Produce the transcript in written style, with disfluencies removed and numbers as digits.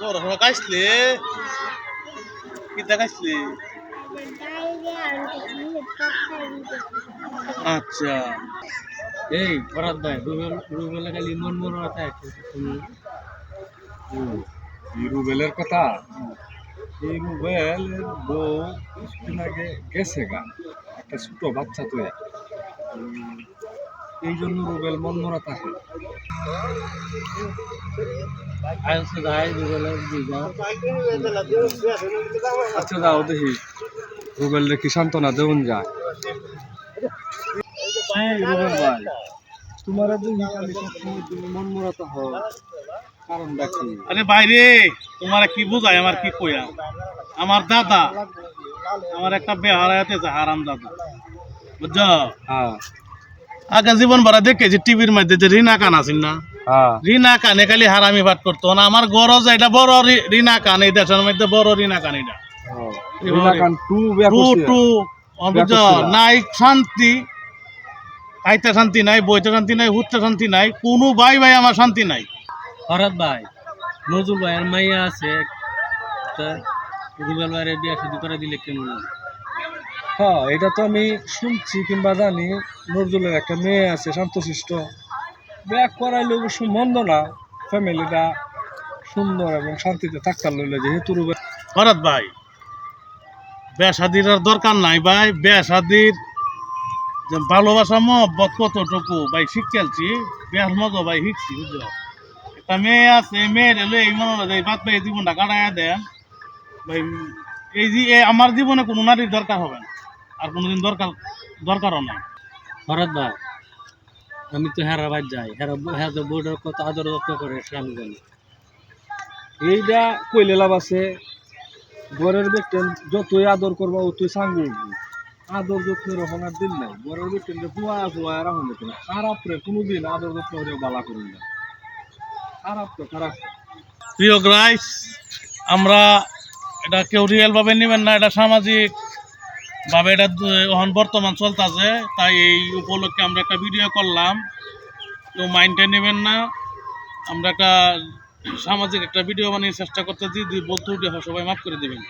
পড়াশোনা কাইসলে কি দেখাইছলি? আচ্ছা এই ফরাদ ভাই রুবেলা খালি মন মনোরথা তুমি এই রুবেলের কথা, এই রুবেল বউ কিছুদিন আগে গেছে গা একটা ছোট বাচ্চা তো, এই জন্য রুবেল মন মরা থাকে। আচ্ছা ভাই রুবেলের দিঘা আচ্ছা যাও দেখি রুবেল রে কি সান্ত্বনা দেউন যায়। রুবেল ভাই, তোমার তুমি মন মরাতে হও, কারণটা কি? আরে বাইরে তোমার কি বুঝাই আমার কি কইয়া? আমার দাদা আমার একটা বেহারাতে হারাম দাদা, বুঝছো? হ্যাঁ আগে জীবন ভরা দেখেছি টিভির মধ্যে যে রিনা কান আছেন না, হ্যাঁ রিনা কানে খালি হারামি পাঠ করতো না। আমার গরজ এটা বড় রিনা কান, এই দেশের মধ্যে বড় রিনা কান এটা বুঝছো? নাই শান্তি, খাইতে শান্তি নাই, বইতে শান্তি নাই, উঠতে শান্তি নাই, কোনো ভাই ভাই আমার শান্তি নাই। ফরাদ ভাই নজরুল ভাইয়ের মাইয়া আছে, তা রুবেল ভাইয়ের বিয়ে শাদী করে দিলে কেমন? হ্যাঁ এটা তো আমি শুনছি কিংবা জানি, নজরুলের একটা মেয়ে আছে শান্তশিষ্ট, বিয়ে করাইলে অবশ্য মন্দ না, ফ্যামিলিটা সুন্দর এবং শান্তিতে থাকতে লইলে, যেহেতু রুবেল। ভরত ভাই বিয়া শাদির আর দরকার নাই ভাই, বিয়া শাদির যে ভালোবাসা মহব্বত কতটুকু ভাই শিখছি, বিয়ার মজা ভাই শিখছি, বুঝছো? একটা মেয়ে আছে, মেয়ের এলে এই মনে হয় বাদ ভাই জীবনটা কাটাইয়া দেন ভাই। এই যে আমার জীবনে কোনো নারীর দরকার হবে না, আর কোনোদিন দরকারও নাই। ফরাদ ভাই আমি তো হেরা ভাই যাই, হ্যাঁ তো বোর্ডের কত আদর যত্ন করে স্বামী জানি। এইটা কইলে লাভ আছে, ঘরের ব্যক্তি যতই আদর করবো অতই সাঙ্গ উঠবো, আদর যত্নের ওখানে দিন নাই, ঘরের ব্যক্তি ফুয়া ফুয়া রাখুন যেত না, খারাপ রে কোনোদিন আদর যত্ন করে বালা করুন না, খারাপ তো খারাপ। প্রিয় গ্রাইস, আমরা এটা কেউ রিয়েল ভাবে নেবেন না, এটা সামাজিক ভাবে এটা এখন বর্তমান চলতেছে, তাই এই উপলক্ষে আমরা একটা ভিডিও করলাম, কেউ মাইন্ডে নেবেন না। আমরা একটা সামাজিক একটা ভিডিও বানিয়ে চেষ্টা করতেছি, দুই বন্ধু সবাই মাফ করে দেবেন।